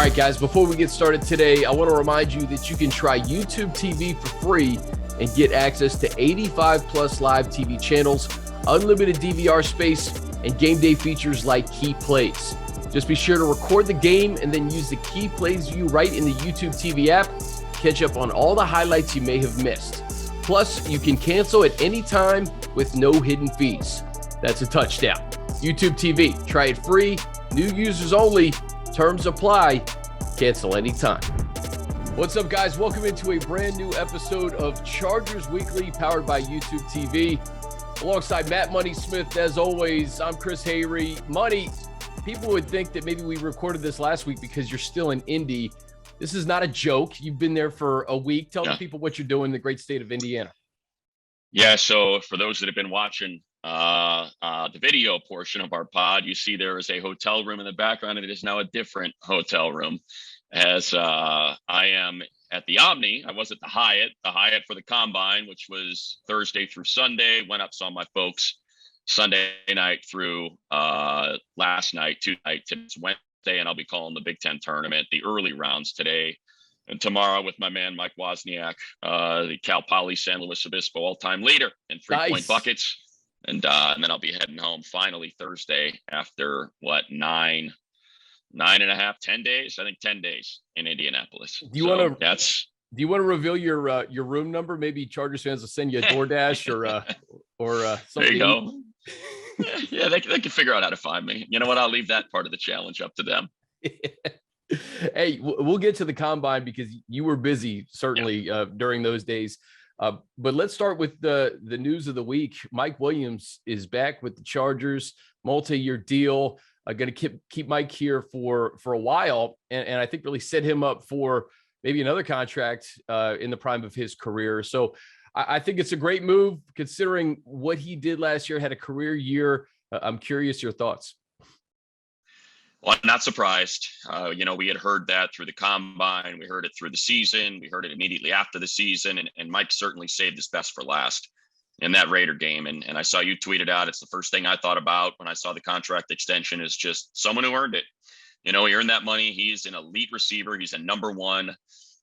right, guys, before we get started today, I want to remind you that you can try YouTube TV for free and get access to 85 plus live TV channels, unlimited DVR space, and game day features like Key Plays. Just be sure to record the game and then use the Key Plays view right in the YouTube TV app. Catch up on all the highlights you may have missed. Plus, you can cancel at any time with no hidden fees. That's a touchdown. YouTube TV, try it free, new users only, terms apply, cancel anytime. What's up, guys? Welcome into a brand new episode of Chargers Weekly, powered by YouTube TV. Alongside Matt Money Smith, as always, I'm Chris Hayre. Money, people would think that maybe we recorded this last week because you're still in Indy. This is not a joke. You've been there for a week. Tell the people what you're doing in the great state of Indiana. Yeah, so for those that have been watching the video portion of our pod, you see there is a hotel room in the background, and it is now a different hotel room. As I am at the Omni, I was at the Hyatt for the Combine, which was Thursday through Sunday. Went up, saw my folks Sunday night through last night, tonight, it's Wednesday, and I'll be calling the Big Ten tournament, the early rounds today and tomorrow with my man Mike Wozniak, the Cal Poly San Luis Obispo all-time leader in three-point buckets. And then I'll be heading home finally Thursday after 10 days? I think 10 days in Indianapolis. Do you want to reveal your room number? Maybe Chargers fans will send you a DoorDash or something. There you go. Yeah, they can figure out how to find me. You know what? I'll leave that part of the challenge up to them. Hey, we'll get to the Combine because you were busy certainly during those days. But let's start with the news of the week. Mike Williams is back with the Chargers, multi-year deal. Going to keep Mike here for a while, and I think really set him up for maybe another contract in the prime of his career. So I think it's a great move considering what he did last year, had a career year. I'm curious your thoughts. Well, I'm not surprised. We had heard that through the Combine. We heard it through the season. We heard it immediately after the season. And Mike certainly saved his best for last in that Raider game. And I saw you tweeted out, it's the first thing I thought about when I saw the contract extension is just someone who earned it. He earned that money. He's an elite receiver. He's a number one.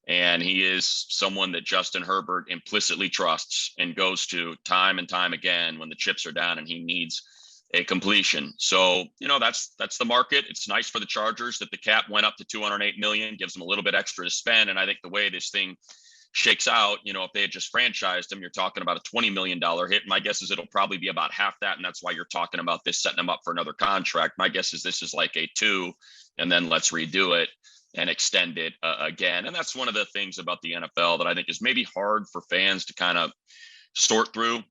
And he is someone that Justin Herbert implicitly trusts and goes to time and time again when the chips are down and he needs a completion. So, that's the market. It's nice for the Chargers that the cap went up to $208 million, gives them a little bit extra to spend. And I think the way this thing shakes out, if they had just franchised him, you're talking about a $20 million hit. My guess is it'll probably be about half that. And that's why you're talking about this, setting them up for another contract. My guess is this is like a 2, and then let's redo it and extend it again. And that's one of the things about the NFL that I think is maybe hard for fans to kind of sort through.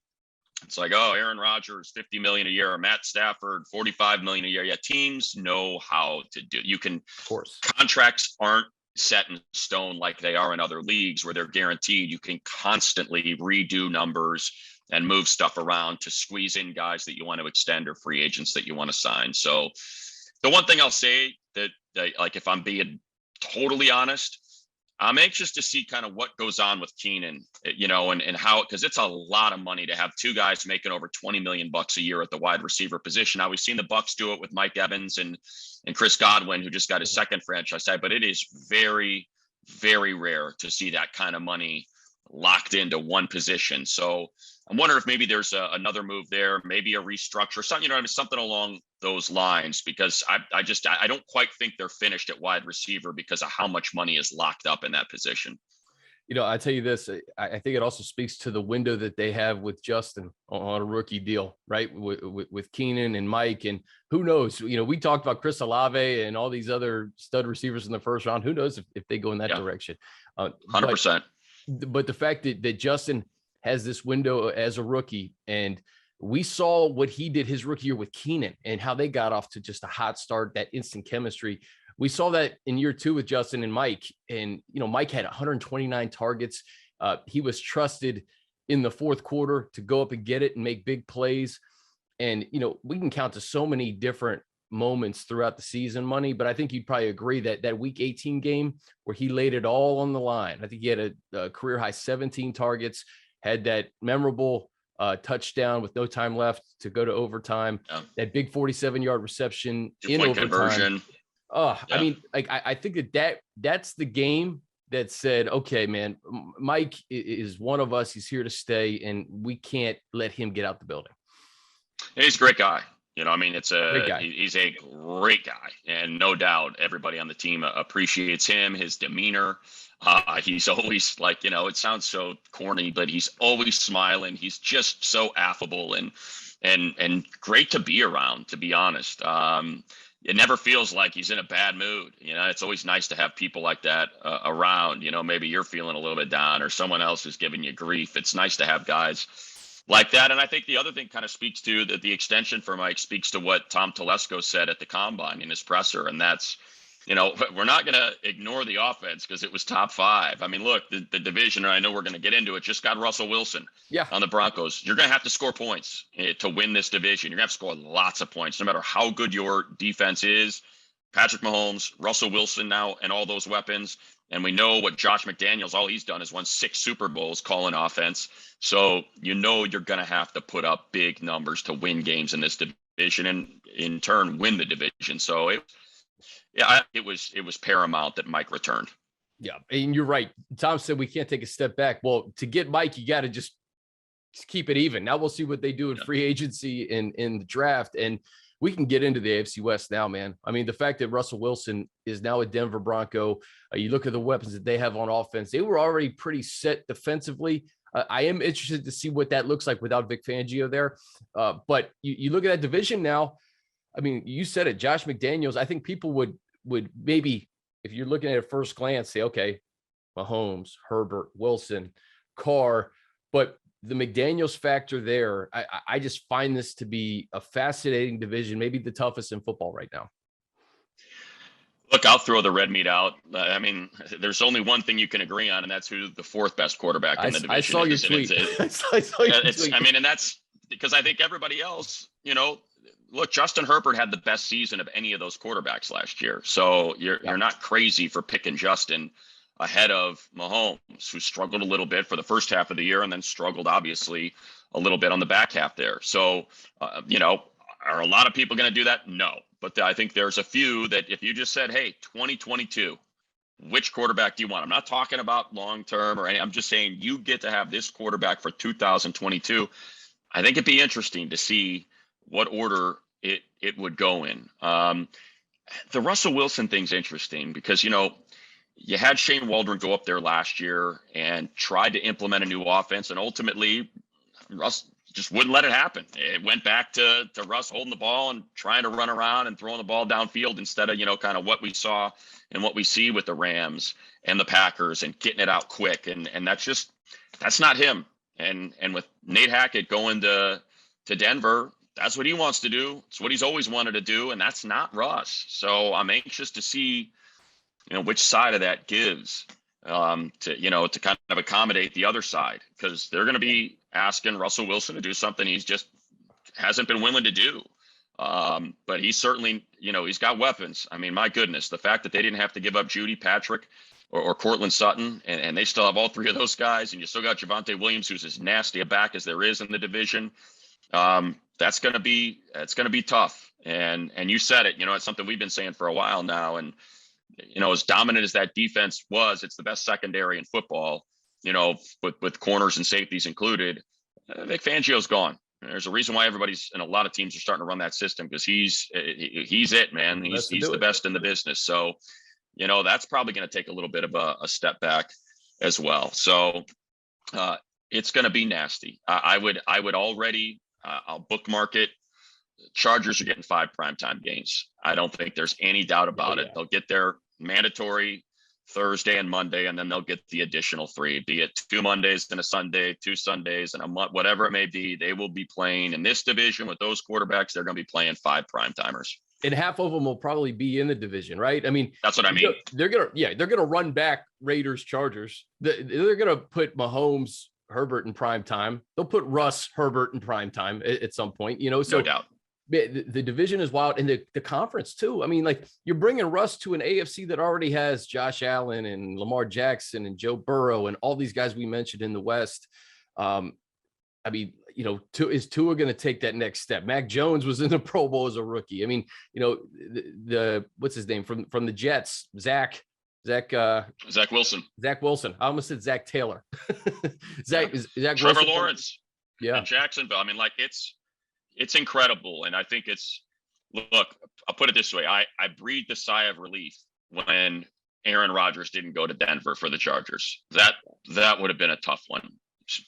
It's like, oh, Aaron Rodgers, $50 million a year, or Matt Stafford, $45 million a year. Yeah, teams know how to do it. You can, of course, contracts aren't set in stone like they are in other leagues where they're guaranteed. You can constantly redo numbers and move stuff around to squeeze in guys that you want to extend or free agents that you want to sign. So the one thing I'll say that like, if I'm being totally honest, I'm anxious to see kind of what goes on with Keenan, and how, because it's a lot of money to have two guys making over $20 million a year at the wide receiver position. Now we've seen the Bucs do it with Mike Evans and Chris Godwin, who just got his second franchise tag, but it is very, very rare to see that kind of money locked into one position. So I'm wondering if maybe there's another move there, maybe a restructure, something, something along those lines, because I don't quite think they're finished at wide receiver because of how much money is locked up in that position. I tell you this, I think it also speaks to the window that they have with Justin on a rookie deal, right? With Keenan and Mike, and who knows, we talked about Chris Olave and all these other stud receivers in the first round. Who knows if they go in that direction? 100%. But the fact that Justin has this window as a rookie, and we saw what he did his rookie year with Keenan and how they got off to just a hot start, that instant chemistry. We saw that in year 2 with Justin and Mike. And, Mike had 129 targets. He was trusted in the fourth quarter to go up and get it and make big plays. And, we can count to so many different moments throughout the season, Money, but I think you'd probably agree that week 18 game where he laid it all on the line. I think he had a career high 17 targets, had that memorable touchdown with no time left to go to overtime, that big 47-yard reception in overtime. Conversion. I mean, like I think that's the game that said, okay, man, Mike is one of us. He's here to stay, and we can't let him get out the building. He's a great guy. I mean, he's a great guy, and no doubt everybody on the team appreciates him, his demeanor. He's always like, it sounds so corny, but he's always smiling. He's just so affable and great to be around, to be honest. It never feels like he's in a bad mood. It's always nice to have people like that around. Maybe you're feeling a little bit down or someone else is giving you grief. It's nice to have guys like that. And I think the other thing kind of speaks to that the extension for Mike speaks to what Tom Telesco said at the combine in his presser. And that's, we're not going to ignore the offense because it was top 5. I mean, look, the division, and I know we're going to get into it, just got Russell Wilson on the Broncos. You're going to have to score points to win this division. You're going to have to score lots of points, no matter how good your defense is. Patrick Mahomes, Russell Wilson now, and all those weapons. And we know what Josh McDaniels, all he's done is won 6 Super Bowls calling offense. So you're going to have to put up big numbers to win games in this division and in turn win the division. So it was paramount that Mike returned. Yeah, and you're right. Tom said we can't take a step back. Well, to get Mike, you got to just keep it even. Now we'll see what they do in free agency and in the draft. And we can get into the AFC West now, man. I mean, the fact that Russell Wilson is now a Denver Bronco, you look at the weapons that they have on offense. They were already pretty set defensively. I am interested to see what that looks like without Vic Fangio there. But you look at that division now. I mean, you said it, Josh McDaniels. I think people would maybe, if you're looking at it first glance, say, okay, Mahomes, Herbert, Wilson, Carr, but the McDaniels factor there, I just find this to be a fascinating division, maybe the toughest in football right now. Look, I'll throw the red meat out. I mean, there's only one thing you can agree on, and that's who the 4th best quarterback in the division is. I saw your tweet. I saw your tweet. I mean, and that's because I think everybody else, look, Justin Herbert had the best season of any of those quarterbacks last year. So you're not crazy for picking Justin ahead of Mahomes, who struggled a little bit for the first half of the year and then struggled, obviously, a little bit on the back half there. So, are a lot of people going to do that? No. But I think there's a few that if you just said, hey, 2022, which quarterback do you want? I'm not talking about long-term or anything. I'm just saying you get to have this quarterback for 2022. I think it'd be interesting to see what order it would go in. The Russell Wilson thing's interesting because, you had Shane Waldron go up there last year and tried to implement a new offense, and ultimately Russ just wouldn't let it happen. It went back to Russ holding the ball and trying to run around and throwing the ball downfield instead of, kind of what we saw and what we see with the Rams and the Packers and getting it out quick. And that's not him. And with Nate Hackett going to Denver, that's what he wants to do. It's what he's always wanted to do. And that's not Russ. So I'm anxious to see, which side of that gives to kind of accommodate the other side, because they're going to be asking Russell Wilson to do something he's just hasn't been willing to do. But he's certainly, he's got weapons. I mean, my goodness, the fact that they didn't have to give up Judy, Patrick, or Cortland Sutton, and they still have all 3 of those guys, and you still got Javonte Williams, who's as nasty a back as there is in the division. That's going to be tough. And you said it, it's something we've been saying for a while now. And, as dominant as that defense was, it's the best secondary in football, with corners and safeties included. Vic Fangio's gone. There's a reason why everybody's and a lot of teams are starting to run that system, because he's it, man. He's the best in the business. So, that's probably going to take a little bit of a step back as well. So it's going to be nasty. I would already, I'll bookmark it. Chargers are getting 5 primetime games. I don't think there's any doubt about it. They'll get their mandatory Thursday and Monday, and then they'll get the additional 3, be it 2 Mondays and a Sunday, 2 Sundays and a month, whatever it may be. They will be playing in this division with those quarterbacks. They're going to be playing 5 primetimers. And half of them will probably be in the division, right? I mean, that's what I mean. They're going to run back Raiders, Chargers. They're going to put Mahomes, Herbert in prime time. They'll put Russ, Herbert in prime time at some point, so no doubt. The division is wild, and the conference too. I mean, like, you're bringing Russ to an AFC that already has Josh Allen and Lamar Jackson and Joe Burrow and all these guys we mentioned in the West. I mean, is Tua going to take that next step? Mac Jones was in the Pro Bowl as a rookie. I mean, the what's his name from the Jets, Zach Wilson. Zach Wilson. I almost said Zach Taylor. Zach Trevor Wilson Lawrence. Yeah. In Jacksonville. I mean, like it's incredible. And I think look, I'll put it this way. I breathed a sigh of relief when Aaron Rodgers didn't go to Denver for the Chargers. That would have been a tough one.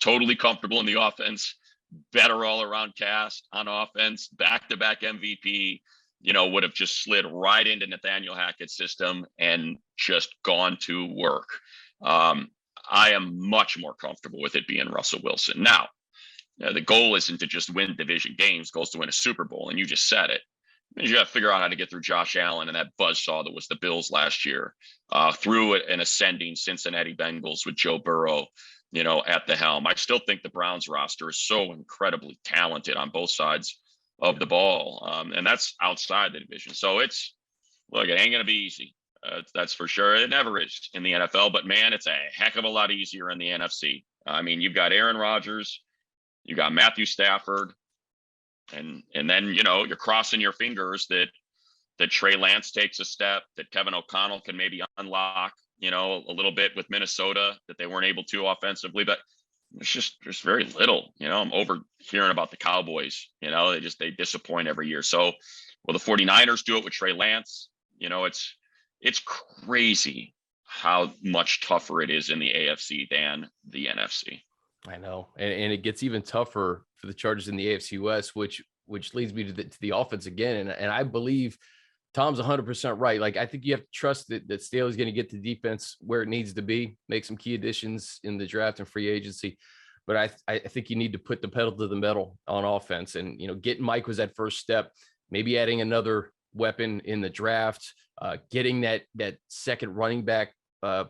Totally comfortable in the offense, better all around cast on offense, back-to-back MVP, would have just slid right into Nathaniel Hackett's system and just gone to work. I am much more comfortable with it being Russell Wilson. Now, the goal isn't to just win division games. The goal is to win a Super Bowl, and you just said it. You got to figure out how to get through Josh Allen and that buzzsaw that was the Bills last year, through an ascending Cincinnati Bengals with Joe Burrow, at the helm. I still think the Browns roster is so incredibly talented on both sides of the ball. And that's outside the division. So it ain't going to be easy. That's for sure. It never is in the NFL, but man, it's a heck of a lot easier in the NFC. I mean, you've got Aaron Rodgers, you got Matthew Stafford, and then, you're crossing your fingers that Trey Lance takes a step, that Kevin O'Connell can maybe unlock, a little bit with Minnesota that they weren't able to offensively, but there's very little. I'm overhearing about the Cowboys, they disappoint every year. So will the 49ers do it with Trey Lance? It's crazy how much tougher it is in the AFC than the NFC. I know. And it gets even tougher for the Chargers in the AFC West, which leads me to the offense again. And I believe Tom's 100% right. Like, I think you have to trust that Staley's going to get the defense where it needs to be, make some key additions in the draft and free agency. But I think you need to put the pedal to the metal on offense. And, getting Mike was that first step, maybe adding another weapon in the draft, getting that second running back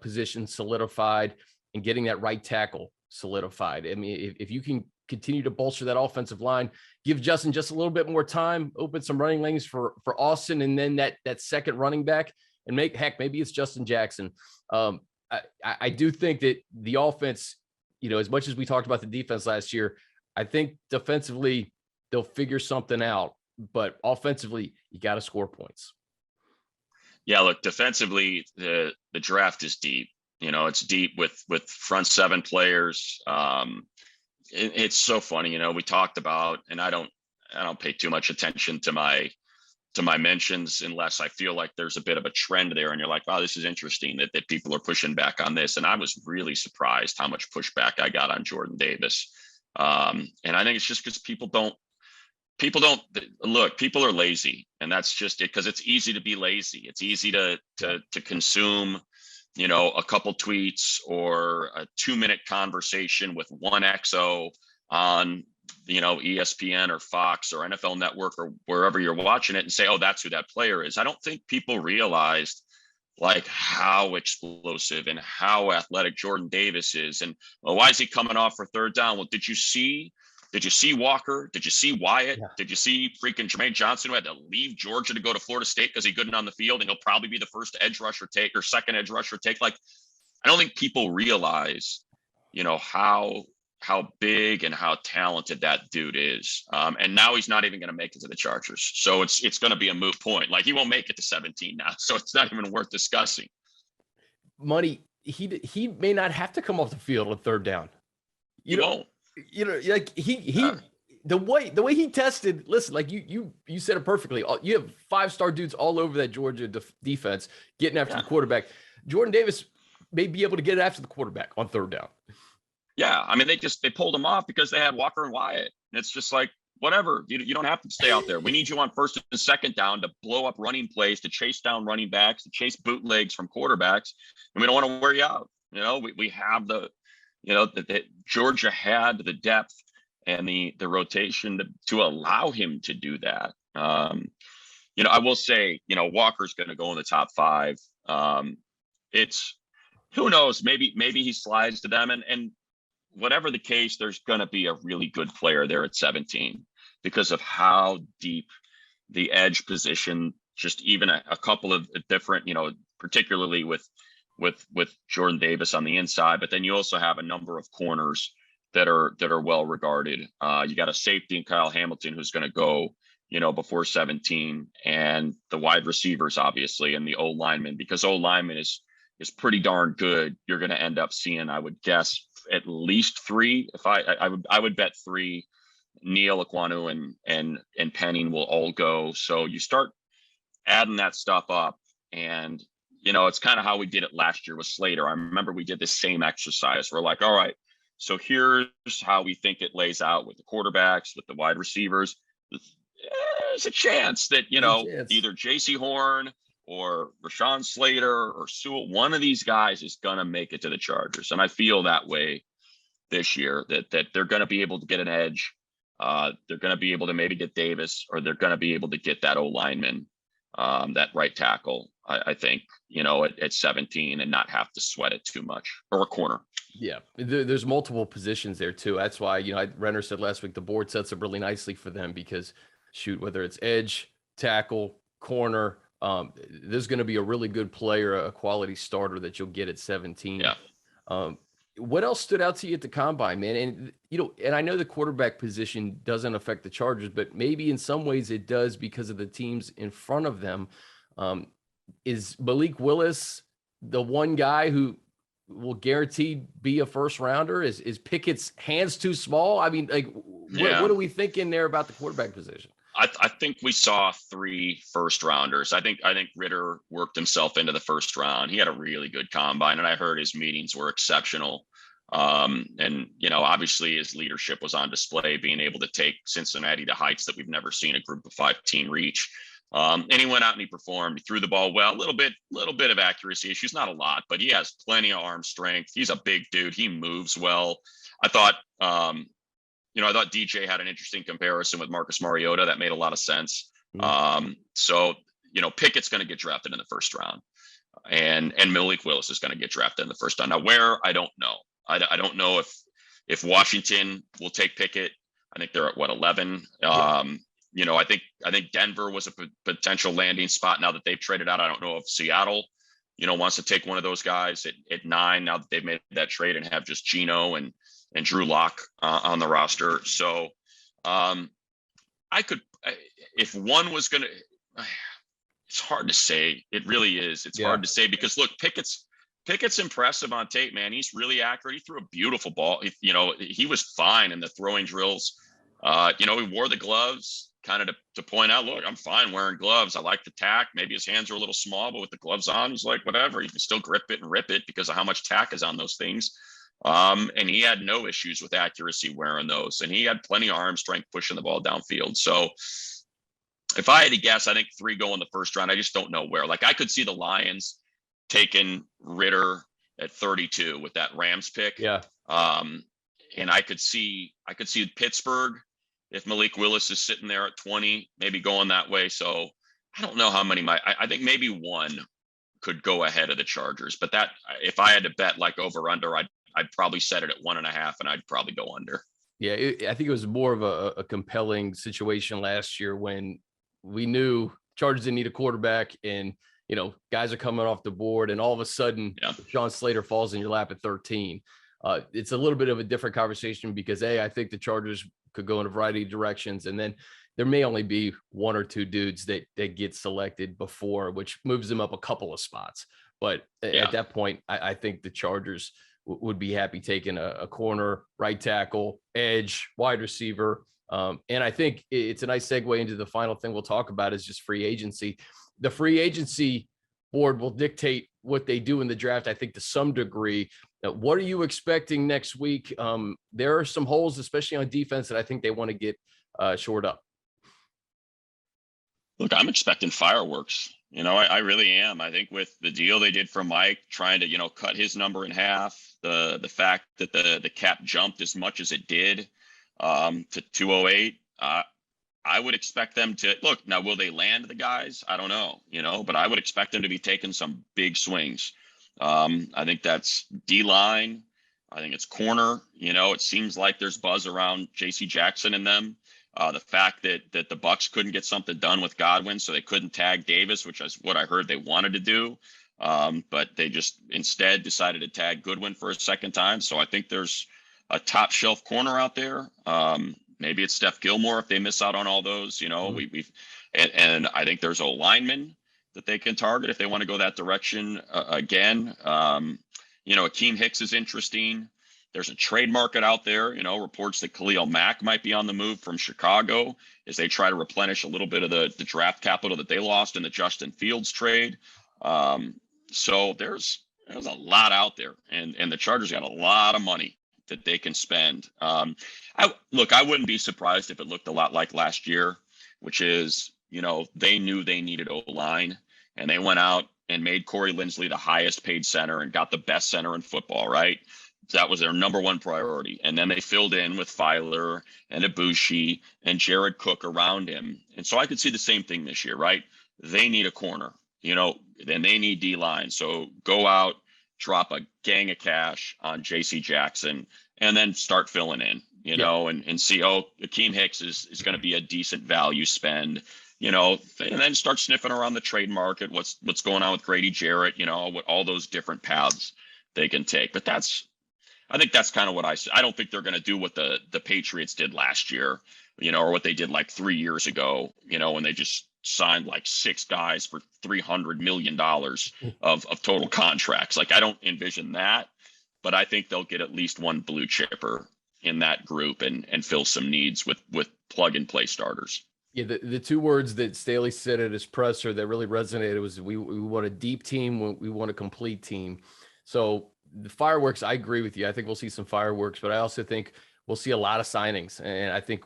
position solidified, and getting that right tackle solidified. I mean, if you can continue to bolster that offensive line, give Justin just a little bit more time, open some running lanes for Austin, and then that second running back, and maybe it's Justin Jackson. I do think that the offense, as much as we talked about the defense last year, I think defensively they'll figure something out, but offensively you got to score points. Yeah, look, defensively the draft is deep. It's deep with front seven players. It's so funny, we talked about, and I don't pay too much attention to my mentions unless I feel like there's a bit of a trend there, and you're like, wow, this is interesting that people are pushing back on this. And I was really surprised how much pushback I got on Jordan Davis. And I think it's just because people don't look, people are lazy, and that's just it, because it's easy to be lazy. It's easy to consume a couple tweets or a 2-minute conversation with one XO on, ESPN or Fox or NFL Network or wherever you're watching it, and say, oh, that's who that player is. I don't think people realized like how explosive and how athletic Jordan Davis is. And why is he coming off for third down? Well, did you see Walker? Did you see Wyatt? Yeah. Did you see freaking Jermaine Johnson, who had to leave Georgia to go to Florida State because he couldn't on the field, and he'll probably be the first edge rusher take or second edge rusher take? Like, I don't think people realize, how big and how talented that dude is. And now he's not even going to make it to the Chargers. So it's going to be a moot point. Like, he won't make it to 17 now. So it's not even worth discussing. Money, he may not have to come off the field on third down. He won't. Like the way he tested, listen, like you said it perfectly. You have 5-star dudes all over that Georgia defense getting after the quarterback. Jordan Davis may be able to get after the quarterback on third down. Yeah. I mean, they pulled him off because they had Walker and Wyatt. And it's just like, whatever, you don't have to stay out there. We need you on first and second down to blow up running plays, to chase down running backs, to chase bootlegs from quarterbacks. And we don't want to wear you out. We have the Georgia had the depth and the rotation to allow him to do that. I will say, Walker's going to go in the top 5. It's, who knows, maybe he slides to them, and whatever the case, there's going to be a really good player there at 17 because of how deep the edge position, just even a couple of different, particularly with Jordan Davis on the inside, but then you also have a number of corners that are well regarded. You got a safety in Kyle Hamilton who's going to go, before 17, and the wide receivers obviously, and the O lineman, because O lineman is pretty darn good. You're going to end up seeing, I would guess, at least three. If I would bet three. Neil, Aquanu, and Penning will all go. So you start adding that stuff up, and it's kind of how we did it last year with Slater. I remember we did the same exercise. We're like, all right, so here's how we think it lays out with the quarterbacks, with the wide receivers. There's a chance that either J.C. Horn or Rashawn Slater or Sewell, one of these guys is gonna make it to the Chargers, and I feel that way this year, that they're going to be able to get an edge. They're going to be able to maybe get Davis, or they're going to be able to get that O lineman, that right tackle, I think, at 17, and not have to sweat it too much, or a corner. Yeah, there's multiple positions there too. That's why, Renner said last week, the board sets up really nicely for them because, whether it's edge, tackle, corner, there's going to be a really good player, a quality starter that you'll get at 17. Yeah. What else stood out to you at the combine, man? And, and I know the quarterback position doesn't affect the Chargers, but maybe in some ways it does because of the teams in front of them. Is Malik Willis the one guy who will guaranteed be a first rounder? Is Pickett's hands too small? I mean, what are we thinking there about the quarterback position? I think we saw 3 first rounders. I think Ritter worked himself into the first round. He had a really good combine, and I heard his meetings were exceptional. And obviously his leadership was on display, being able to take Cincinnati to heights that we've never seen a group of 5 team reach. And he went out and he performed. He threw the ball well, a little bit of accuracy issues, not a lot, but he has plenty of arm strength. He's a big dude. He moves well. I thought DJ had an interesting comparison with Marcus Mariota that made a lot of sense. So Pickett's going to get drafted in the first round, and Malik Willis is going to get drafted in the first round. Now, where, I don't know. I don't know if Washington will take Pickett. I think they're at 11. I think Denver was a potential landing spot now that they've traded out. I don't know if Seattle, wants to take one of those guys at 9 now that they've made that trade and have just Geno and Drew Lock on the roster. So if one was going to, it's hard to say. It really is. It's hard to say because look, Pickett's impressive on tape, man. He's really accurate. He threw a beautiful ball. He was fine in the throwing drills. He wore the gloves kind of to point out, look, I'm fine wearing gloves. I like the tack. Maybe his hands are a little small, but with the gloves on, he's like, whatever. You can still grip it and rip it because of how much tack is on those things. And he had no issues with accuracy wearing those. And he had plenty of arm strength pushing the ball downfield. So if I had to guess, I think 3 go in the first round. I just don't know where. Like I could see the Lions taking Ritter at 32 with that Rams pick. Yeah. And I could see Pittsburgh, if Malik Willis is sitting there at 20, maybe going that way. So I don't know how many I think maybe 1 could go ahead of the Chargers, but that, if I had to bet like over under, I'd probably set it at 1.5 and I'd probably go under. Yeah. I think it was more of a compelling situation last year when we knew Chargers didn't need a quarterback and, guys are coming off the board and all of a sudden Sean Slater falls in your lap at 13. It's a little bit of a different conversation because I think the Chargers could go in a variety of directions. And then there may only be 1 or 2 dudes that get selected before, which moves them up a couple of spots. But at that point, I think the Chargers would be happy taking a corner, right tackle, edge, wide receiver. And I think it's a nice segue into the final thing we'll talk about is just free agency. The free agency board will dictate what they do in the draft, I think, to some degree. What are you expecting next week? There are some holes, especially on defense, that I think they want to get shored up. Look, I'm expecting fireworks. I really am. I think with the deal they did for Mike, trying to, cut his number in half, the fact that the cap jumped as much as it did to 208, I would expect them to look. Now, will they land the guys? I don't know, but I would expect them to be taking some big swings. I think that's D-line. I think it's corner. It seems like there's buzz around J.C. Jackson and them. The fact that the Bucs couldn't get something done with Godwin, so they couldn't tag Davis, which is what I heard they wanted to do. But they just instead decided to tag Goodwin for a second time. So I think there's a top shelf corner out there. Maybe it's Steph Gilmore if they miss out on all those. You know, and I think there's a lineman that they can target if they want to go that direction again. You know, Akeem Hicks is interesting. There's a trade market out there. You know, reports that Khalil Mack might be on the move from Chicago as they try to replenish a little bit of the draft capital that they lost in the Justin Fields trade. So there's a lot out there, and the Chargers got a lot of money that they can spend. I wouldn't be surprised if it looked a lot like last year, which is, you know, they knew they needed O-line, and they went out and made Corey Linsley the highest paid center and got the best center in football, right? That was their number one priority. And then they filled in with Filer and Ibushi and Jared Cook around him. And so I could see the same thing this year, right? They need a corner, you know, then they need D-line. So go out, drop a gang of cash on JC Jackson, and then start filling in, you know, and see, Akeem Hicks is going to be a decent value spend, you know, and then start sniffing around the trade market. What's going on with Grady Jarrett, you know, what all those different paths they can take. But I think that's kind of what I don't think they're going to do what the Patriots did last year, you know, or what they did like 3 years ago, you know, when they just signed like 6 guys for $300 million of total contracts. Like, I don't envision that, but I think they'll get at least one blue chipper in that group and fill some needs with plug and play starters. Yeah, the 2 words that Staley said at his presser that really resonated was we want a deep team, we want a complete team. So the fireworks, I agree with you. I think we'll see some fireworks, but I also think we'll see a lot of signings, and I think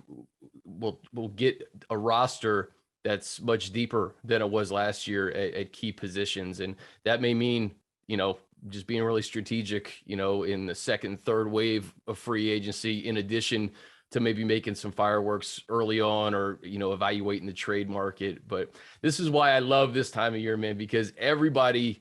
we'll get a roster that's much deeper than it was last year at key positions. And that may mean, you know, just being really strategic, you know, in the second, third wave of free agency, in addition to maybe making some fireworks early on, or, you know, evaluating the trade market. But this is why I love this time of year, man, because everybody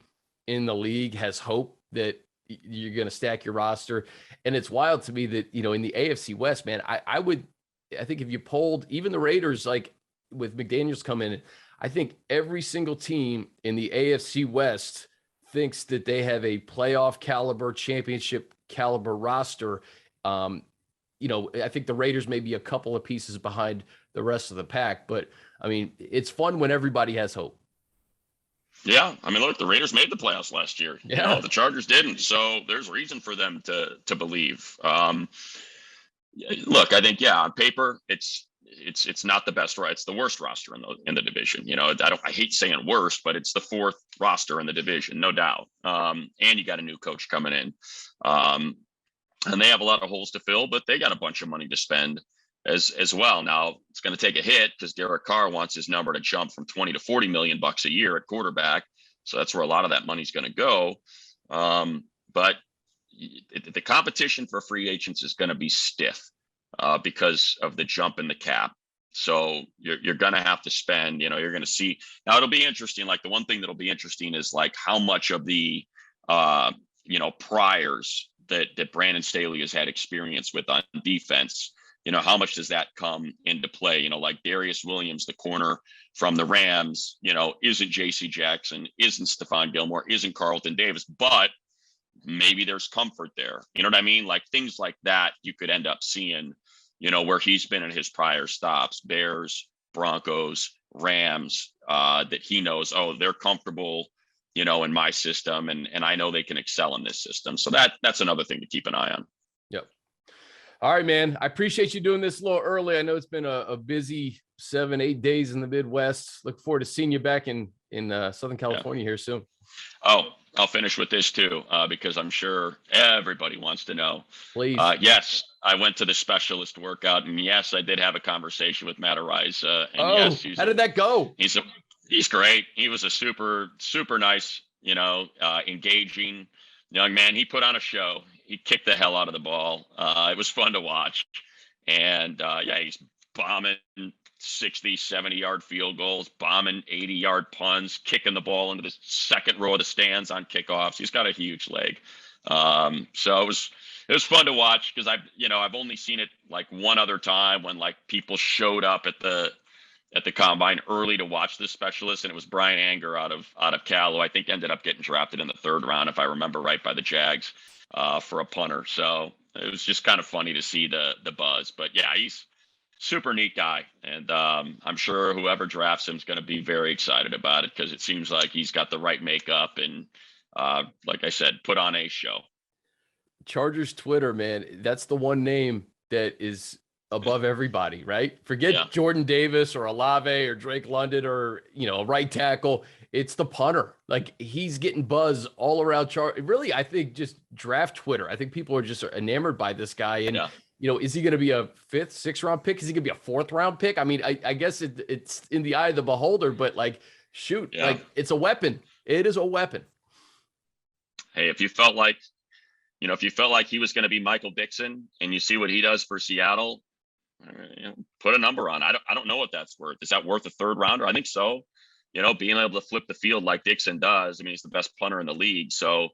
in the league has hope that you're going to stack your roster. And it's wild to me that, you know, in the AFC West, man, I think if you polled even the Raiders, like with McDaniels coming in, I think every single team in the AFC West thinks that they have a playoff caliber, championship caliber roster. You know, I think the Raiders may be a couple of pieces behind the rest of the pack, but I mean, it's fun when everybody has hope. Yeah, I mean, look, the Raiders made the playoffs last year. Yeah. You know, the Chargers didn't, so there's reason for them to believe. Look, I think, on paper, it's not the best, right? It's the worst roster in the division. You know, I hate saying worst, but it's the 4th roster in the division, no doubt. And you got a new coach coming in, and they have a lot of holes to fill, but they got a bunch of money to spend as well. Now it's going to take a hit because Derek Carr wants his number to jump from 20 to 40 million bucks a year at quarterback. So that's where a lot of that money's going to go. But the competition for free agents is going to be stiff because of the jump in the cap. So you're going to have to spend, you know, you're going to see. Now it'll be interesting. Like, the one thing that'll be interesting is like how much of the, you know, priors that Brandon Staley has had experience with on defense, you know, how much does that come into play? You know, like Darius Williams, the corner from the Rams, you know, isn't JC Jackson, isn't Stephon Gilmore, isn't Carlton Davis, but maybe there's comfort there. You know what I mean? Like, things like that you could end up seeing, you know, where he's been in his prior stops, Bears, Broncos, Rams, that he knows, they're comfortable, you know, in my system, and I know they can excel in this system. So that's another thing to keep an eye on. Yep. All right, man. I appreciate you doing this a little early. I know it's been a busy 7-8 days in the Midwest. Look forward to seeing you back in Southern California here soon. Oh, I'll finish with this too, because I'm sure everybody wants to know. Please. Yes, I went to the specialist workout, and yes, I did have a conversation with Matt Araiza. And yes, how did that go? He's great. He was a super, super nice, you know, engaging young man. He put on a show. He kicked the hell out of the ball. It was fun to watch. And he's bombing 60, 70-yard field goals, bombing 80-yard punts, kicking the ball into the second row of the stands on kickoffs. He's got a huge leg. So it was fun to watch, because I've only seen it like one other time when like people showed up at the combine early to watch the specialist, and it was Brian Anger out of Cal, who I think ended up getting drafted in the 3rd round, if I remember right, by the Jags for a punter. So it was just kind of funny to see the buzz. But yeah, he's super neat guy, and I'm sure whoever drafts him is going to be very excited about it because it seems like he's got the right makeup and, like I said, put on a show. Chargers Twitter, man, that's the one name that is above everybody, right? Forget Jordan Davis or Olave or Drake London or, a right tackle. It's the punter. Like, he's getting buzz all around. Really, I think just draft Twitter. I think people are just enamored by this guy. And, is he going to be a 5th, 6th round pick? Is he going to be a 4th round pick? I mean, I guess it's in the eye of the beholder, but like, shoot, like, it's a weapon. It is a weapon. Hey, if you felt like he was going to be Michael Dixon and you see what he does for Seattle, put a number on. I don't know what that's worth. Is that worth a 3rd rounder? I think so. Being able to flip the field like Dixon does. I mean, he's the best punter in the league. So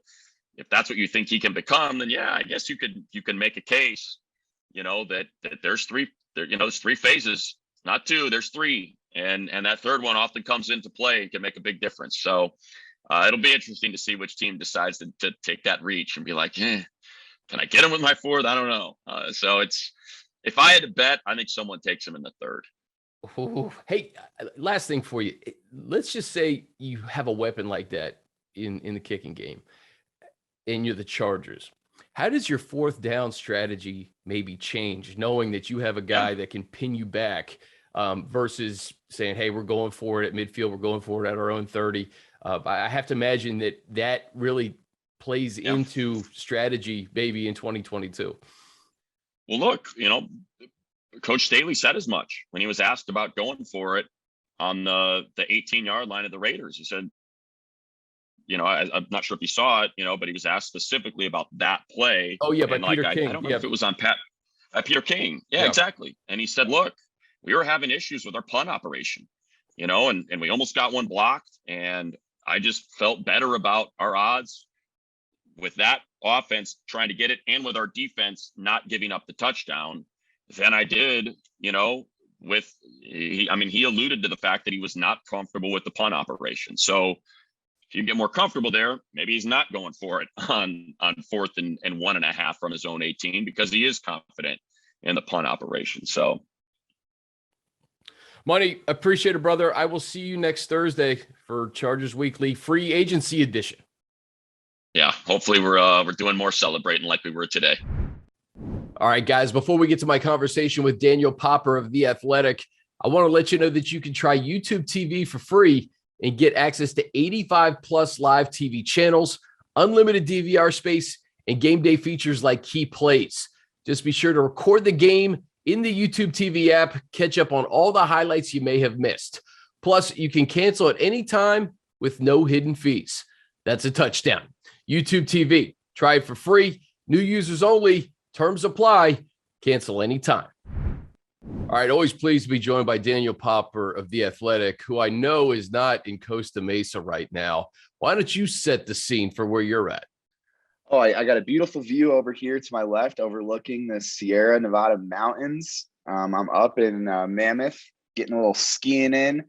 if that's what you think he can become, then I guess you can make a case, that there's 3, there's 3 phases, not 2, there's 3. And that 3rd one often comes into play and can make a big difference. So it'll be interesting to see which team decides to take that reach and be like, can I get him with my 4th? I don't know. So if I had to bet, I think someone takes him in the 3rd. Ooh. Hey, last thing for you. Let's just say you have a weapon like that in the kicking game and you're the Chargers. How does your 4th down strategy maybe change, knowing that you have a guy that can pin you back versus saying, hey, we're going for it at midfield, we're going for it at our own 30? I have to imagine that really plays into strategy maybe in 2022. Well, look, Coach Staley said as much when he was asked about going for it on the 18-yard line of the Raiders. He said, I'm not sure if you saw it, but he was asked specifically about that play. Oh, yeah, but Peter King. I don't remember if it was on Peter King. Yeah, exactly. And he said, look, we were having issues with our punt operation, and we almost got one blocked. And I just felt better about our odds with that offense trying to get it and with our defense not giving up the touchdown than I did, he alluded to the fact that he was not comfortable with the punt operation. So if you get more comfortable there, maybe he's not going for it on 4th and 1.5 from his own 18 because he is confident in the punt operation. So, Money, appreciate it, brother. I will see you next Thursday for Chargers Weekly Free Agency Edition. Yeah, hopefully we're doing more celebrating like we were today. All right, guys, before we get to my conversation with Daniel Popper of The Athletic, I want to let you know that you can try YouTube TV for free and get access to 85 plus live TV channels, unlimited DVR space, and game day features like key plays. Just be sure to record the game in the YouTube TV app, catch up on all the highlights you may have missed. Plus, you can cancel at any time with no hidden fees. That's a touchdown. YouTube TV, try it for free, new users only. Terms apply. Cancel anytime. All right. Always pleased to be joined by Daniel Popper of The Athletic, who I know is not in Costa Mesa right now. Why don't you set the scene for where you're at? Oh, I got a beautiful view over here to my left, overlooking the Sierra Nevada mountains. I'm up in Mammoth, getting a little skiing in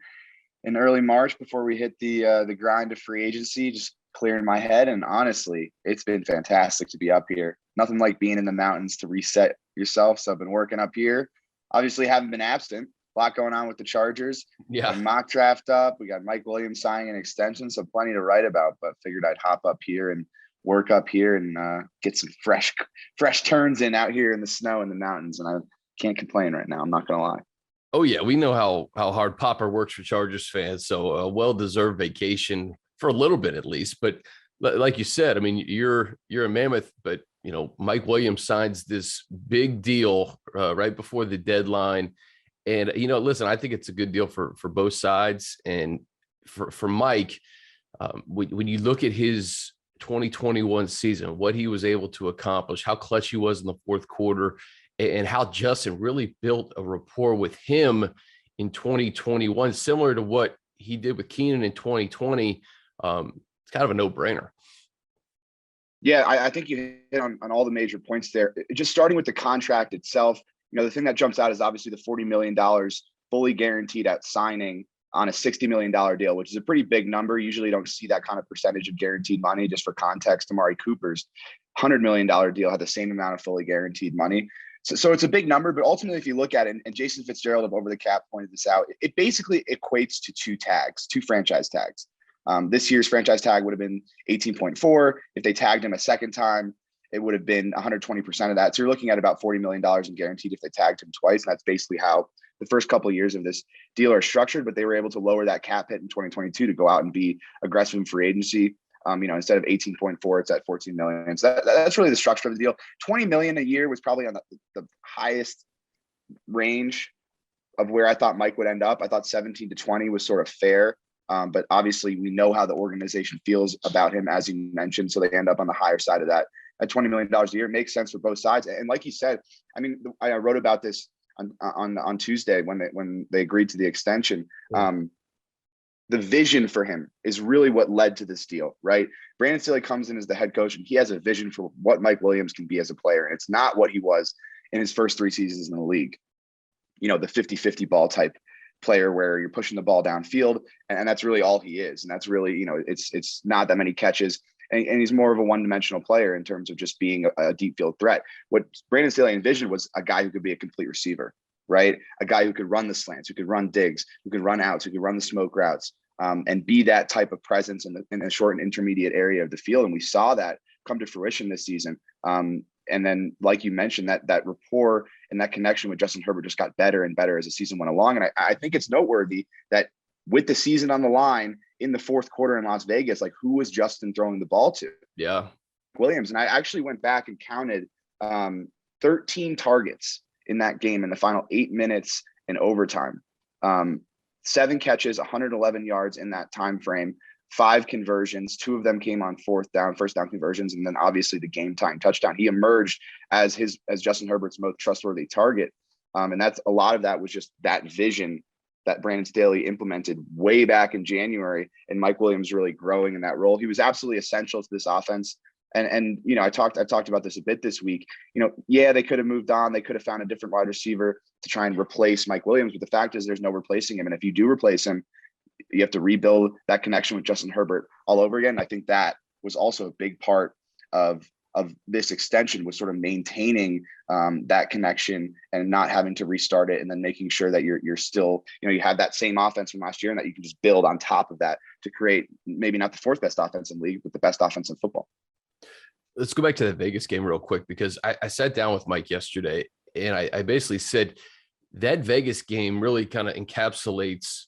early March before we hit the grind of free agency, just clearing my head. And honestly, it's been fantastic to be up here. Nothing like being in the mountains to reset yourself. So I've been working up here. Obviously haven't been absent. A lot going on with the Chargers. Yeah. Mock draft up. We got Mike Williams signing an extension, so plenty to write about, but figured I'd hop up here and work up here and get some fresh turns in out here in the snow in the mountains. And I can't complain right now. I'm not going to lie. Oh yeah. We know how hard Popper works for Chargers fans. So a well-deserved vacation for a little bit at least. But like you said, I mean, you're a Mammoth, but Mike Williams signs this big deal right before the deadline. And, listen, I think it's a good deal for both sides. And for Mike, when you look at his 2021 season, what he was able to accomplish, how clutch he was in the 4th quarter, and how Justin really built a rapport with him in 2021, similar to what he did with Keenan in 2020. It's kind of a no-brainer. Yeah, I think you hit on all the major points there. Just starting with the contract itself, the thing that jumps out is obviously the $40 million fully guaranteed at signing. on a $60 million deal, which is a pretty big number. Usually you don't see that kind of percentage of guaranteed money. Just for context, Amari Cooper's $100 million deal had the same amount of fully guaranteed money. So it's a big number, but ultimately, if you look at it, and Jason Fitzgerald of Over the Cap pointed this out, it basically equates to two franchise tags. This year's franchise tag would have been 18.4. If they tagged him a second time, it would have been 120% of that. So you're looking at about $40 million in guaranteed if they tagged him twice. And that's basically how the first couple of years of this deal are structured, but they were able to lower that cap hit in 2022 to go out and be aggressive in free agency. Instead of 18.4, it's at 14 million. So that's really the structure of the deal. 20 million a year was probably on the highest range of where I thought Mike would end up. I thought 17 to 20 was sort of fair. But obviously we know how the organization feels about him, as you mentioned. So they end up on the higher side of that. At $20 million a year, it makes sense for both sides. And like you said, I mean, I wrote about this on Tuesday when they agreed to the extension. The vision for him is really what led to this deal, right? Brandon Staley comes in as the head coach, and he has a vision for what Mike Williams can be as a player. And it's not what he was in his first 3 seasons in the league. The 50-50 ball type player where you're pushing the ball downfield, and that's really all he is. And that's really, it's not that many catches. And he's more of a one-dimensional player in terms of just being a deep field threat. What Brandon Staley envisioned was a guy who could be a complete receiver, right? A guy who could run the slants, who could run digs, who could run outs, who could run the smoke routes, and be that type of presence in a short and intermediate area of the field. And we saw that come to fruition this season. And then, like you mentioned, that rapport and that connection with Justin Herbert just got better and better as the season went along. And I think it's noteworthy that with the season on the line in the fourth quarter in Las Vegas, like, who was Justin throwing the ball to? Yeah. Williams. And I actually went back and counted 13 targets in that game in the final 8 minutes in overtime. 7 catches, 111 yards in that time frame, 5 conversions. 2 of them came on first down conversions, and then obviously the game-tying touchdown. He emerged as Justin Herbert's most trustworthy target, and that's a lot of that was just that vision that Brandon Staley implemented way back in January, and Mike Williams really growing in that role. He was absolutely essential to this offense. And I talked about this a bit this week. They could have moved on. They could have found a different wide receiver to try and replace Mike Williams. But the fact is, there's no replacing him. And if you do replace him, you have to rebuild that connection with Justin Herbert all over again. I think that was also a big part of this extension, was sort of maintaining that connection and not having to restart it, and then making sure that you're still, you have that same offense from last year, and that you can just build on top of that to create maybe not the 4th best offense in the league, but the best offense in football. Let's go back to the Vegas game real quick, because I sat down with Mike yesterday, and I basically said that Vegas game really kind of encapsulates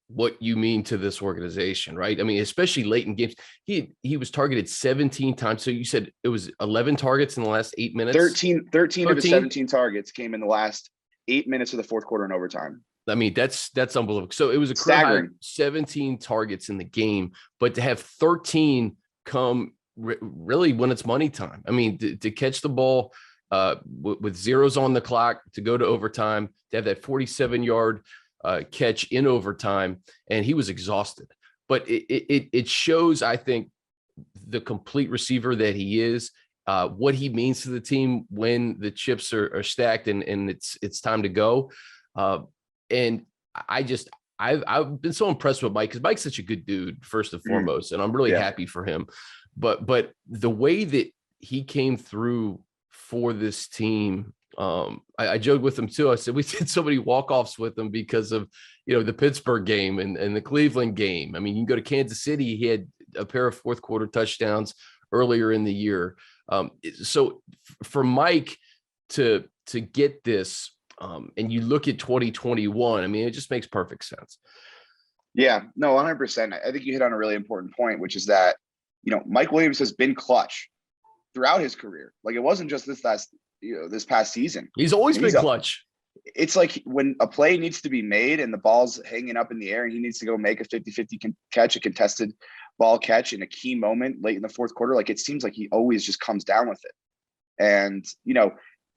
what you mean to this organization, right? I mean, especially late in games. He was targeted 17 times. So you said it was 11 targets in the last 8 minutes? 13 of his 17 targets came in the last 8 minutes of the fourth quarter in overtime. I mean, that's unbelievable. So it was a staggering 17 targets in the game, but to have 13 come really when it's money time. I mean, to catch the ball with zeros on the clock, to go to overtime, to have that 47-yard catch in overtime, and he was exhausted. But it shows, I think, the complete receiver that he is, what he means to the team when the chips are stacked and it's time to go. And I've been so impressed with Mike, because Mike's such a good dude, first and foremost, and I'm really happy for him. But the way that he came through for this team, I joked with him too. I said we did so many walk-offs with him because of the Pittsburgh game and the Cleveland game. I mean, you can go to Kansas City. He had a pair of fourth quarter touchdowns earlier in the year. So for Mike to get this, and you look at 2021, I mean, it just makes perfect sense. Yeah, no, 100%. I think you hit on a really important point, which is that Mike Williams has been clutch throughout his career. Like, it wasn't just this past season. He's always been clutch. It's like when a play needs to be made and the ball's hanging up in the air and he needs to go make a 50-50 catch, a contested ball catch in a key moment late in the fourth quarter. Like, it seems like he always just comes down with it. And,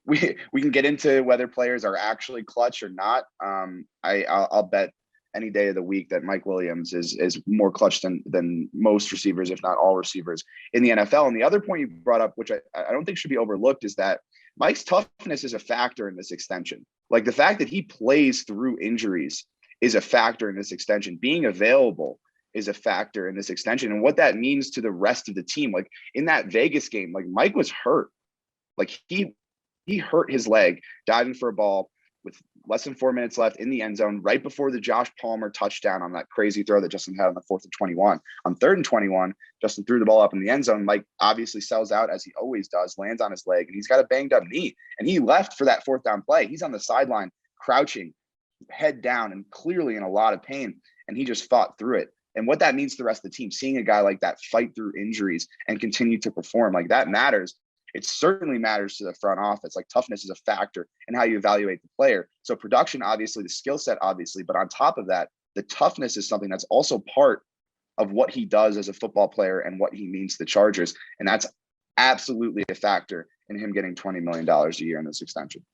we can get into whether players are actually clutch or not. I'll bet any day of the week that Mike Williams is more clutch than most receivers, if not all receivers in the NFL. And the other point you brought up, which I don't think should be overlooked, is that Mike's toughness is a factor in this extension. Like, the fact that he plays through injuries is a factor in this extension. Being available is a factor in this extension, and what that means to the rest of the team. Like in that Vegas game, like Mike was hurt. Like he hurt his leg diving for a ball with less than 4 minutes left in the end zone right before the Josh Palmer touchdown on that crazy throw that Justin had on the 4th and 21. On 3rd and 21, Justin threw the ball up in the end zone. Mike obviously sells out as he always does, lands on his leg, and he's got a banged up knee. And he left for that 4th down play. He's on the sideline, crouching, head down, and clearly in a lot of pain. And he just fought through it. And what that means to the rest of the team, seeing a guy like that fight through injuries and continue to perform, like that matters. It certainly matters to the front office. Like toughness is a factor in how you evaluate the player. So production, obviously, the skill set, obviously, but on top of that, the toughness is something that's also part of what he does as a football player and what he means to the Chargers. And that's absolutely a factor in him getting $20 million a year in this extension.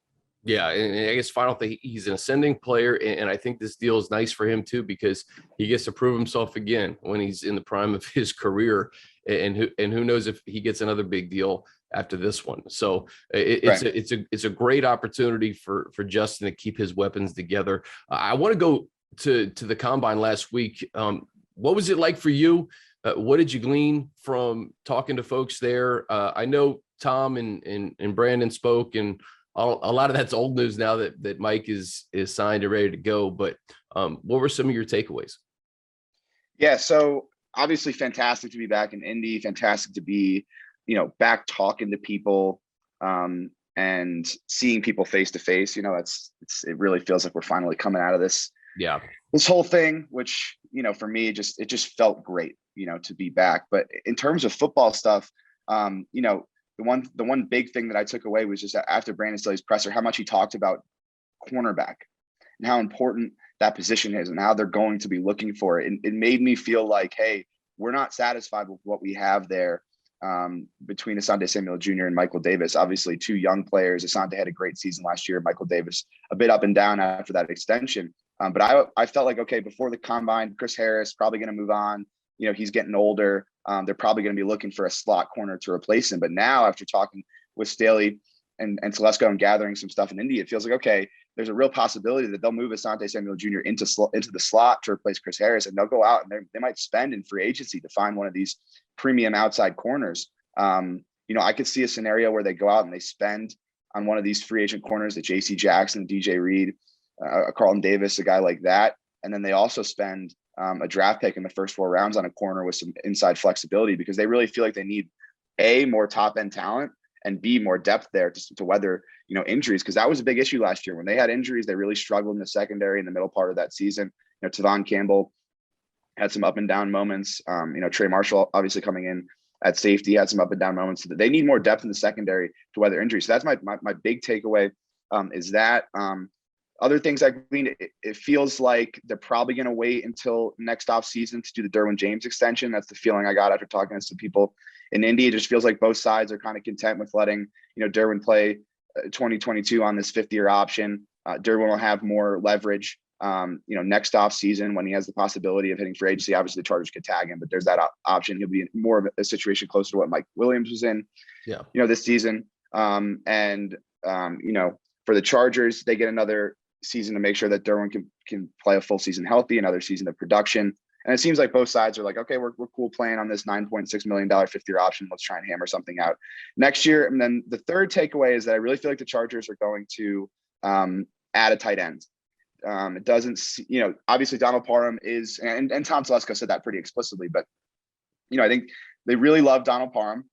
Yeah, and I guess final thing, he's an ascending player, and I think this deal is nice for him too because he gets to prove himself again when he's in the prime of his career, and who knows if he gets another big deal after this one. So it's a great opportunity for Justin to keep his weapons together. I want to go to the combine last week. What was it like for you? What did you glean from talking to folks there? I know Tom and Brandon spoke, and a lot of that's old news now that Mike is signed and ready to go. But what were some of your takeaways? Yeah, so obviously fantastic to be back in Indy. Fantastic to be, back talking to people and seeing people face to face. It really feels like we're finally coming out of this. Yeah, this whole thing, which for me, it just felt great, to be back. But in terms of football stuff, the one big thing that I took away was just after Brandon Staley's presser, how much he talked about cornerback and how important that position is and how they're going to be looking for it. And it made me feel like, hey, we're not satisfied with what we have there between Asante Samuel Jr. and Michael Davis. Obviously, two young players. Asante had a great season last year. Michael Davis a bit up and down after that extension. But I felt like, okay, before the combine, Chris Hayre probably going to move on. He's getting older. They're probably going to be looking for a slot corner to replace him. But now, after talking with Staley and Telesco and gathering some stuff in Indy, it feels like, okay, there's a real possibility that they'll move Asante Samuel Jr. into the slot to replace Chris Hayre, and they'll go out and they might spend in free agency to find one of these premium outside corners. I could see a scenario where they go out and they spend on one of these free agent corners, the J.C. Jackson, DJ Reed, Carlton Davis, a guy like that. And then they also spend a draft pick in the first 4 rounds on a corner with some inside flexibility because they really feel like they need A, more top end talent, and B, more depth there to weather, injuries. Cause that was a big issue last year when they had injuries. They really struggled in the secondary in the middle part of that season. Tavon Campbell had some up and down moments. Trey Marshall obviously coming in at safety had some up and down moments. They need more depth in the secondary to weather injuries. So that's my big takeaway is that. Other things I gleaned, it feels like they're probably going to wait until next off season to do the Derwin James extension. That's the feeling I got after talking to some people in Indy. It just feels like both sides are kind of content with letting, Derwin play 2022 on this 5th-year option. Derwin will have more leverage, next off season when he has the possibility of hitting free agency. Obviously, the Chargers could tag him, but there's that option. He'll be in more of a situation closer to what Mike Williams was in, this season. For the Chargers, they get another season to make sure that Derwin can play a full season healthy, another season of production. And it seems like both sides are like, okay, we're cool playing on this $9.6 million 5th-year option. Let's try and hammer something out next year. And then the third takeaway is that I really feel like the Chargers are going to add a tight end. It doesn't, obviously Donald Parham is, and Tom Telesco said that pretty explicitly, but, I think they really love Donald Parham.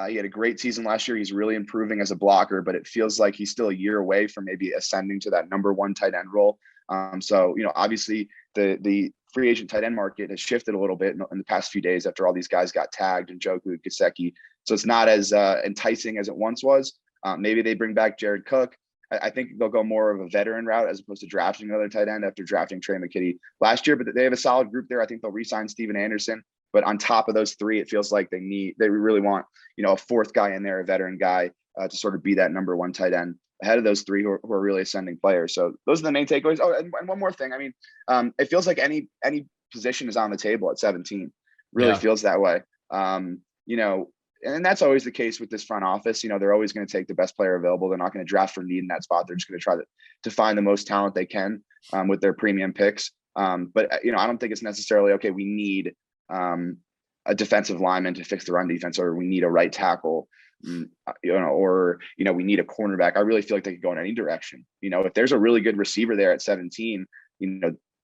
He had a great season last year. He's really improving as a blocker, but it feels like he's still a year away from maybe ascending to that number 1 tight end role. Obviously the free agent tight end market has shifted a little bit in the past few days after all these guys got tagged and Njoku, Gesicki. So it's not as enticing as it once was. Maybe they bring back Jared Cook. I think they'll go more of a veteran route as opposed to drafting another tight end after drafting Trey McKitty last year, but they have a solid group there. I think they'll re-sign Steven Anderson. But on top of those 3, it feels like they really want, a 4th guy in there, a veteran guy to sort of be that number 1 tight end ahead of those 3 who are really ascending players. So those are the main takeaways. Oh, and one more thing. I mean, it feels like any position is on the table at 17. Really feels that way. And that's always the case with this front office. They're always going to take the best player available. They're not going to draft for need in that spot. They're just going to try to find the most talent they can with their premium picks. But I don't think it's necessarily, okay, we need a defensive lineman to fix the run defense, or we need a right tackle, or we need a cornerback. I really feel like they could go in any direction. If there's a really good receiver there at 17,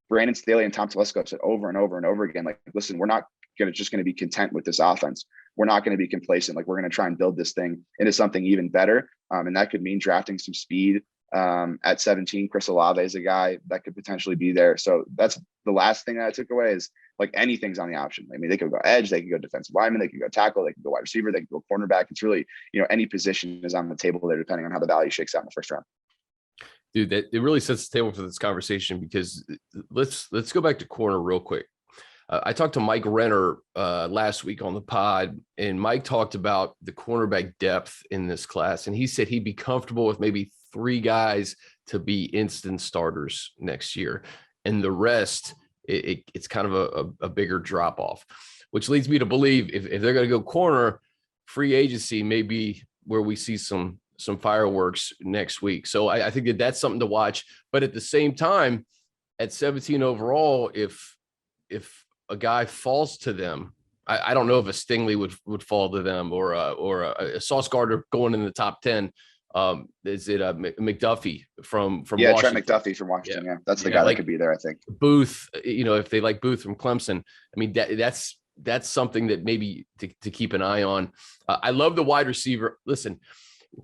Brandon Staley and Tom Telesco have said over and over and over again, like, listen, we're not just going to be content with this offense. We're not going to be complacent. Like, we're going to try and build this thing into something even better. And that could mean drafting some speed. At 17, Chris Olave is a guy that could potentially be there. So that's the last thing that I took away, is like, anything's on the option. I mean, they could go edge, they could go defensive lineman, they could go tackle, they could go wide receiver, they could go cornerback. It's really, any position is on the table there, depending on how the value shakes out in the first round. Dude, that it really sets the table for this conversation, because let's go back to corner real quick. I talked to Mike Renner last week on the pod, and Mike talked about the cornerback depth in this class. And he said he'd be comfortable with maybe 3 guys to be instant starters next year. And the rest, it's kind of a bigger drop off, which leads me to believe if they're going to go corner, free agency may be where we see some fireworks next week. So I think that's something to watch. But at the same time, at 17 overall, if a guy falls to them, I don't know if a Stingley would fall to them, or a Sauce Gardner going in the top 10. Is it McDuffie from yeah, Washington? Trent McDuffie from Washington. Yeah, that's the guy that could be there, I think. Booth, if they like Booth from Clemson, I mean, that's something that maybe to keep an eye on. I love the wide receiver. Listen,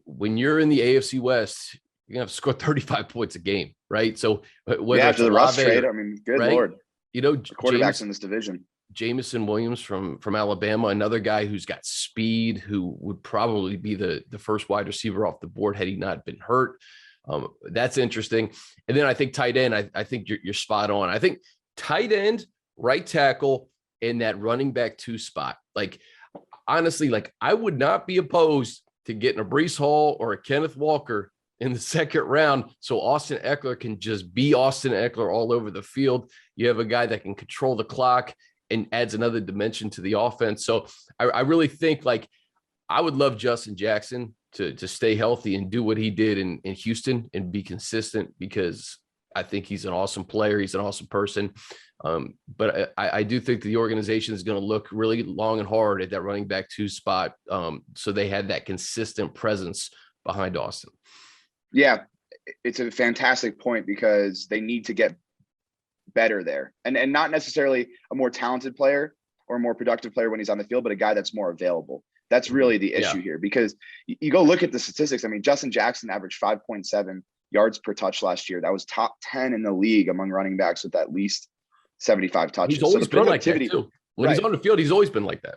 when you're in the AFC West, you're gonna have to score 35 points a game, right? So whether after the Russ trade, or, I mean, good right? Lord, the quarterbacks in this division. Jameson Williams from Alabama, another guy who's got speed, who would probably be the first wide receiver off the board had he not been hurt. That's interesting. And then I think tight end, I think you're spot on. I think tight end, right tackle, and that running back 2 spot. Like, honestly, like, I would not be opposed to getting a Breece Hall or a Kenneth Walker in the second round, so Austin Eckler can just be Austin Eckler all over the field. You have a guy that can control the clock and adds another dimension to the offense. So I really think, like, I would love Justin Jackson to stay healthy and do what he did in Houston and be consistent, because I think he's an awesome player. He's an awesome person. But I do think the organization is going to look really long and hard at that running back 2 spot. So they had that consistent presence behind Austin. Yeah, it's a fantastic point, because they need to get better there, and not necessarily a more talented player or a more productive player when he's on the field, but a guy that's more available. That's really the issue here, because you go look at the statistics. I mean, Justin Jackson averaged 5.7 yards per touch last year. That was top 10 in the league among running backs with at least 75 touches. He's always been like that too. When he's on the field, he's always been like that.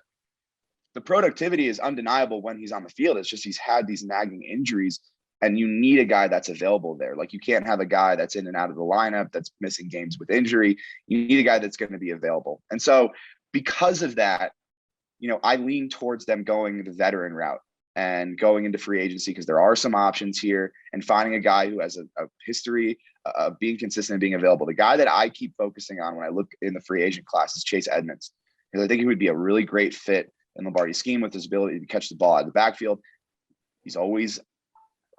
The productivity is undeniable when he's on the field. It's just he's had these nagging injuries, and you need a guy that's available there. Like, you can't have a guy that's in and out of the lineup, that's missing games with injury. You need a guy that's going to be available. And so because of that, I lean towards them going the veteran route and going into free agency, because there are some options here, and finding a guy who has a history of being consistent and being available. The guy that I keep focusing on when I look in the free agent class is Chase Edmonds, because I think he would be a really great fit in Lombardi's scheme with his ability to catch the ball out of the backfield. He's always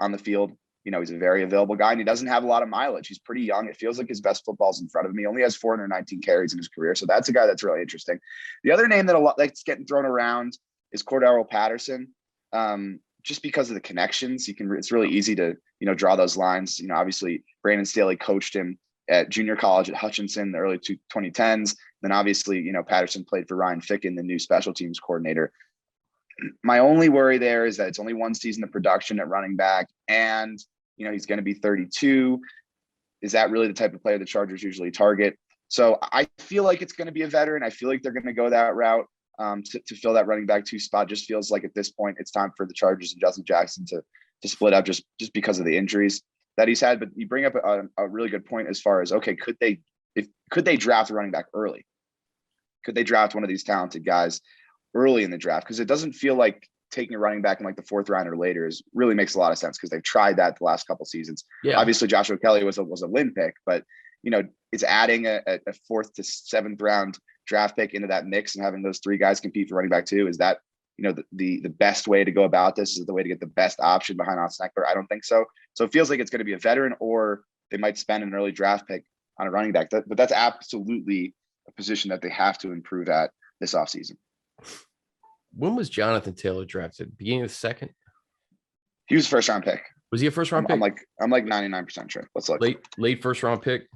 on the field. He's a very available guy, and he doesn't have a lot of mileage. He's pretty young. It feels like his best football's in front of him. He only has 419 carries in his career. So that's a guy that's really interesting. The other name that's getting thrown around is Cordero Patterson. Just because of the connections, it's really easy to, draw those lines. Obviously Brandon Staley coached him at junior college at Hutchinson in the early 2010s. Then obviously, Patterson played for Ryan Ficken, the new special teams coordinator. My only worry there is that it's only 1 season of production at running back, and he's going to be 32. Is that really the type of player the Chargers usually target? So I feel like it's going to be a veteran. I feel like they're going to go that route to fill that running back 2 spot. Just feels like at this point it's time for the Chargers and Justin Jackson to split up just because of the injuries that he's had. But you bring up a really good point as far as, okay, could they draft a running back early? Could they draft one of these talented guys early in the draft? Because it doesn't feel like taking a running back in like the 4th round or later really makes a lot of sense, because they've tried that the last couple seasons. Yeah. Obviously Joshua Kelly was a win pick, but it's adding a 4th to 7th round draft pick into that mix and having those 3 guys compete for running back 2. Is that, the best way to go about this? Is it the way to get the best option behind Austin Eckler? I don't think so. So it feels like it's going to be a veteran, or they might spend an early draft pick on a running back. But that's absolutely a position that they have to improve at this offseason. When was Jonathan Taylor drafted? Beginning of the second? He was a first round pick. Was he a first round pick? I'm like 99% sure. Let's look. Late first round pick.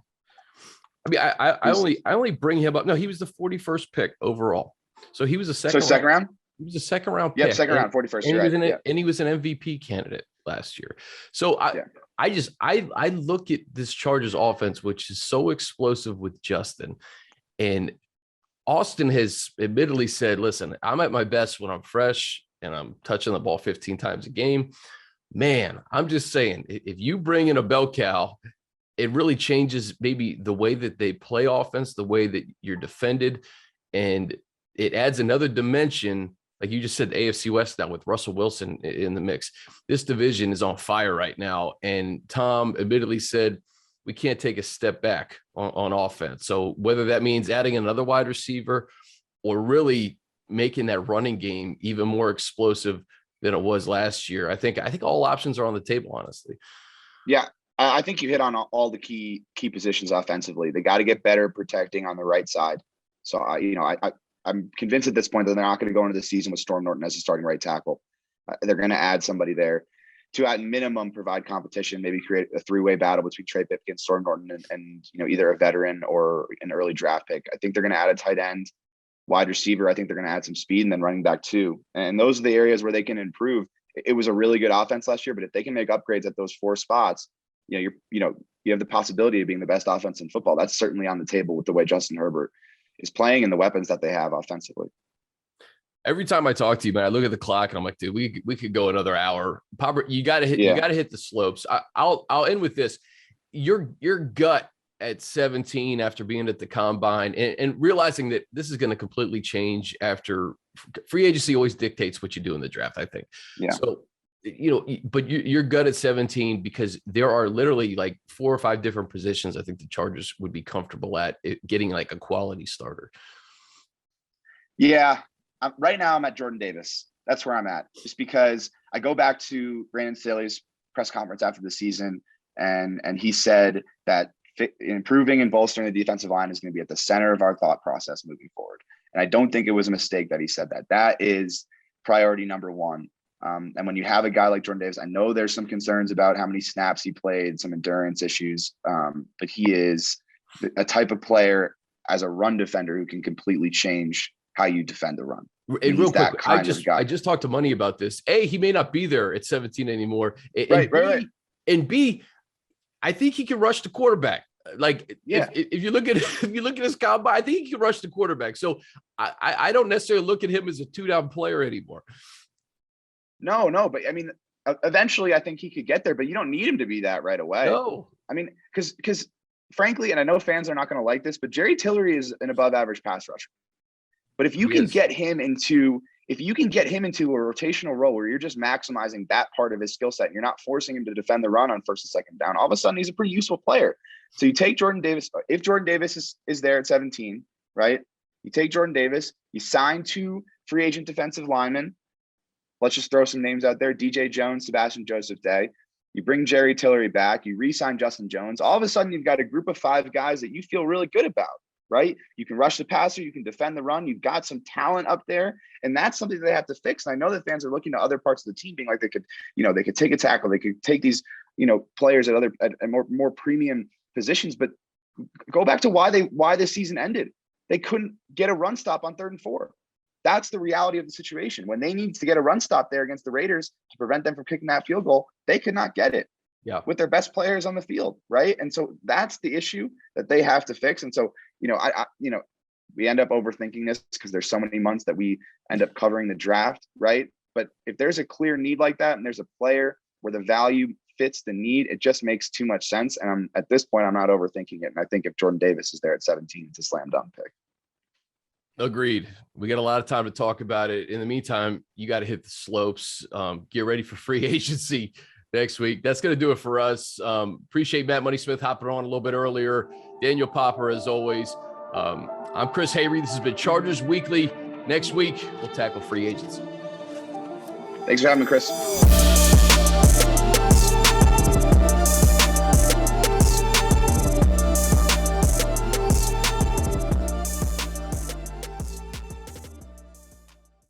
I mean, I only bring him up. No, he was the 41st pick overall. So he was a second round. He was a second round pick. Yeah, second round, 41st. And he was an MVP candidate last year. So I look at this Chargers offense, which is so explosive with Justin, and Austin has admittedly said, listen, I'm at my best when I'm fresh and I'm touching the ball 15 times a game. Man, I'm just saying, if you bring in a bell cow, it really changes maybe the way that they play offense, the way that you're defended, and it adds another dimension. Like you just said, the AFC West now with Russell Wilson in the mix. This division is on fire right now, and Tom admittedly said we can't take a step back on offense. So whether that means adding another wide receiver or really making that running game even more explosive than it was last year, I think all options are on the table, honestly. Yeah, I think you hit on all the key positions offensively. They got to get better protecting on the right side. So I'm convinced at this point that they're not going to go into the season with Storm Norton as a starting right tackle. They're going to add somebody there to, at minimum, provide competition, maybe create a three-way battle between Trey Pipkins and Storm Norton and either a veteran or an early draft pick. I think they're going to add a tight end, wide receiver. I think they're going to add some speed, and then running back too. And those are the areas where they can improve. It was a really good offense last year, but if they can make upgrades at those 4 spots, you have the possibility of being the best offense in football. That's certainly on the table with the way Justin Herbert is playing and the weapons that they have offensively. Every time I talk to you, man, I look at the clock and I'm like, dude, we could go another hour. Papa, you got to hit the slopes. I'll end with this. Your gut at 17 after being at the combine and realizing that this is going to completely change after free agency always dictates what you do in the draft, I think. Yeah. So, but your gut at 17, because there are literally like 4 or 5 different positions I think the Chargers would be comfortable at getting like a quality starter. Yeah. Right now I'm at Jordan Davis. That's where I'm at, just because I go back to Brandon Staley's press conference after the season. And he said that improving and bolstering the defensive line is going to be at the center of our thought process moving forward. And I don't think it was a mistake that he said that. That is priority number 1. And when you have a guy like Jordan Davis, I know there's some concerns about how many snaps he played, some endurance issues, but he is a type of player as a run defender who can completely change how you defend the run. And real quick, I just talked to Money about this. A, he may not be there at 17 anymore. Right. And B, I think he can rush the quarterback. Like, yeah, if you look at his combine, I think he can rush the quarterback. So I don't necessarily look at him as a 2-down player anymore. No, but I mean, eventually I think he could get there, but you don't need him to be that right away. No, I mean, because frankly, and I know fans are not going to like this, but Jerry Tillery is an above average pass rusher. But if you can get him into a rotational role where you're just maximizing that part of his skill set and you're not forcing him to defend the run on first and second down, all of a sudden he's a pretty useful player. So you take Jordan Davis, if Jordan Davis is there at 17, right? You take Jordan Davis, you sign 2 free agent defensive linemen. Let's just throw some names out there: DJ Jones, Sebastian Joseph Day. You bring Jerry Tillery back, you re-sign Justin Jones. All of a sudden you've got a group of 5 guys that you feel really good about. Right? You can rush the passer, you can defend the run, you've got some talent up there, and that's something that they have to fix. And I know that fans are looking to other parts of the team being like they could take a tackle, they could take these, players at more premium positions, but go back to why the season ended. They couldn't get a run stop on 3rd and 4. That's the reality of the situation. When they need to get a run stop there against the Raiders to prevent them from kicking that field goal, they could not get it. Yeah, with their best players on the field, right? And so that's the issue that they have to fix. And so, we end up overthinking this because there's so many months that we end up covering the draft, right? But if there's a clear need like that and there's a player where the value fits the need, it just makes too much sense. And at this point, I'm not overthinking it. And I think if Jordan Davis is there at 17, it's a slam dunk pick. Agreed. We got a lot of time to talk about it. In the meantime, you got to hit the slopes. Get ready for free agency next week. That's going to do it for us. Appreciate Matt Money Smith hopping on a little bit earlier. Daniel Popper, as always. I'm Chris Hayre. This has been Chargers Weekly. Next week, we'll tackle free agency. Thanks for having me, Chris.